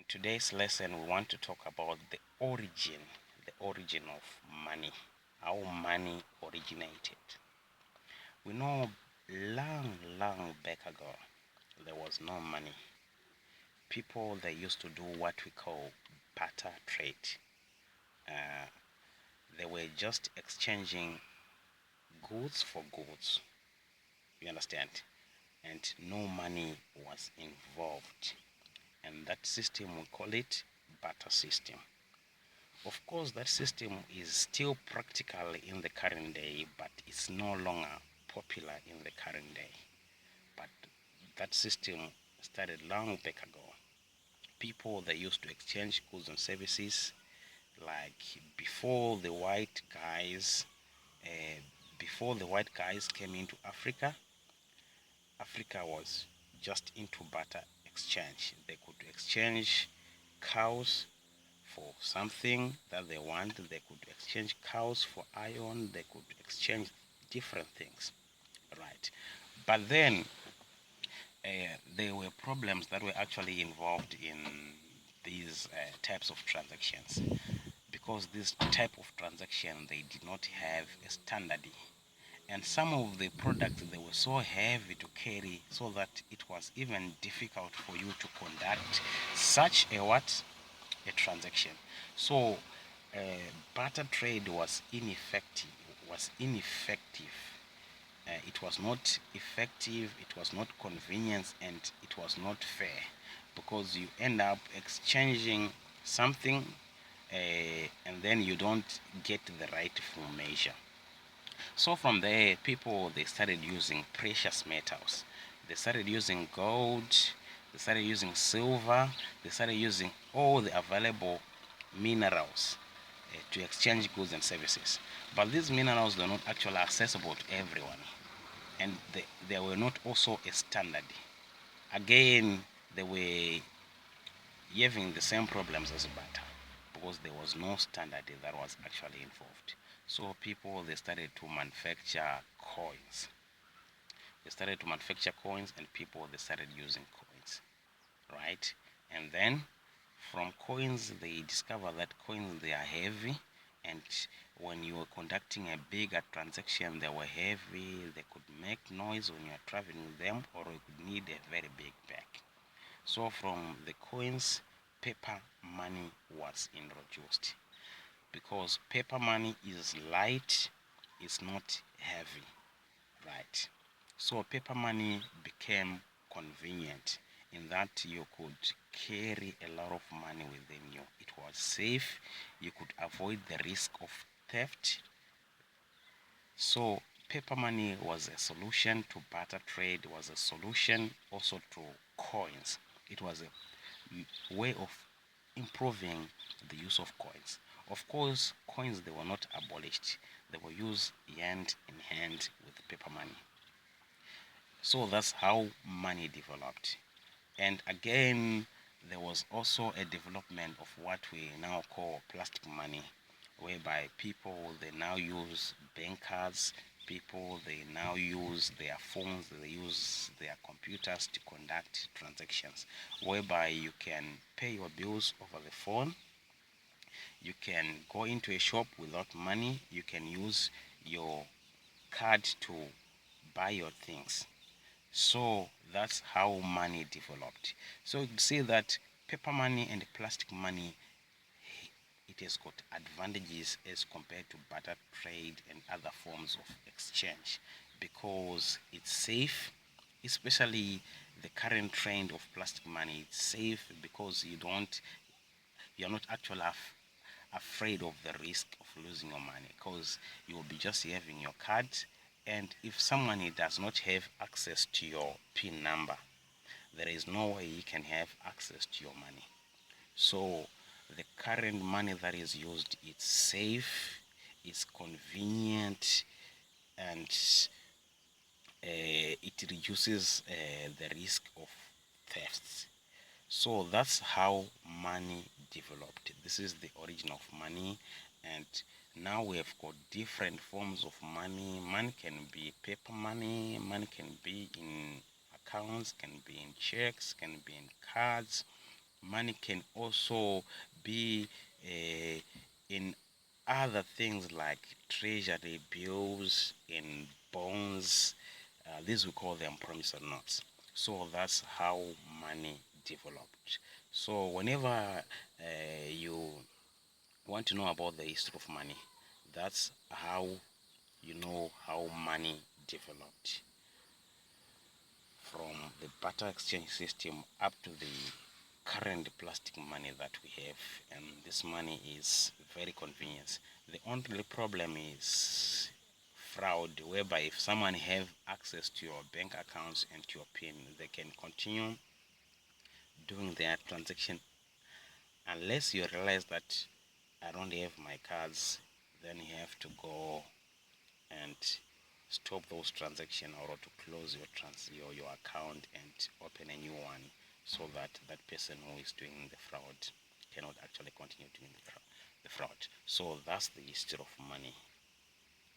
today's lesson we want to talk about the origin of money, how money originated. We know long back ago there was no money. People they used to do what we call barter trade. Uh, they were just exchanging goods for goods. You understand? And no money was involved. And that system we call it barter system. Of course, that system is still practical in the current day, but it's no longer popular in the current day. But that system started long back ago. People they used to exchange goods and services like before the white guys, uh, before the white guys came into Africa. Africa was just into barter exchange. They could exchange cows for something that they want. They could exchange cows for iron. They could exchange different things, right? But then there were problems that were actually involved in these types of transactions because this type of transaction they did not have a standard, and some of the products they were so heavy to carry so that it was even difficult for you to conduct such a transaction. So uh, barter trade was ineffective. It was not effective, it was not convenient, and it was not fair because you end up exchanging something and then you don't get the rightful measure. So from there, people they started using precious metals. They started using gold. They started using silver. They started using all the available minerals to exchange goods and services. But these minerals were not actually accessible to everyone, and they were not also a standard. Again, they were having the same problems as barter because there was no standard that was actually involved. So people they started to manufacture coins. They started to manufacture coins, and people they started using coins, right? And then from coins they discover that coins they are heavy, and when you were conducting a bigger transaction they were heavy. They could make noise when you are traveling with them, or you could need a very big bag. So from the coins, paper money was introduced because paper money is light, it's not heavy, right? So paper money became convenient in that you could carry a lot of money within you. It was safe, you could avoid the risk of theft. So paper money was a solution to barter trade, was a solution also to coins. It was a way of improving the use of coins. Of course, coins they were not abolished. They were used hand in hand with paper money. So that's how money developed. And again, there was also a development of what we now call plastic money, whereby people they now use bank cards. People they now use their phones, they use their computers to conduct transactions, whereby you can pay your bills over the phone. You can go into a shop without money. You can use your card to buy your things. So that's how money developed. So you see that paper money and plastic money, it has got advantages as compared to barter trade and other forms of exchange because it's safe, especially the current trend of plastic money. It's safe because you're not actually afraid of the risk of losing your money because you will be just having your card, and if someone does not have access to your PIN number, there is no way he can have access to your money. So the current money that is used, it's safe, it's convenient, and it reduces the risk of thefts. So that's how money developed. This is the origin of money, and now we have got different forms of money. Money can be paper money can be in accounts, can be in checks, can be in cards, Money can also be in other things like treasury bills, in bonds. These we call them promissory notes. So that's how money developed. So whenever you want to know about the history of money, that's how you know how money developed, from the barter exchange system up to the current plastic money that we have. And this money is very convenient. The only problem is fraud, whereby if someone have access to your bank accounts and to your pin, they can continue doing their transaction unless you realize that I don't have my cards. Then you have to go and stop those transactions, or to close your account and open a new one, so that that person who is doing the fraud cannot actually continue doing the fraud. So that's the history of money.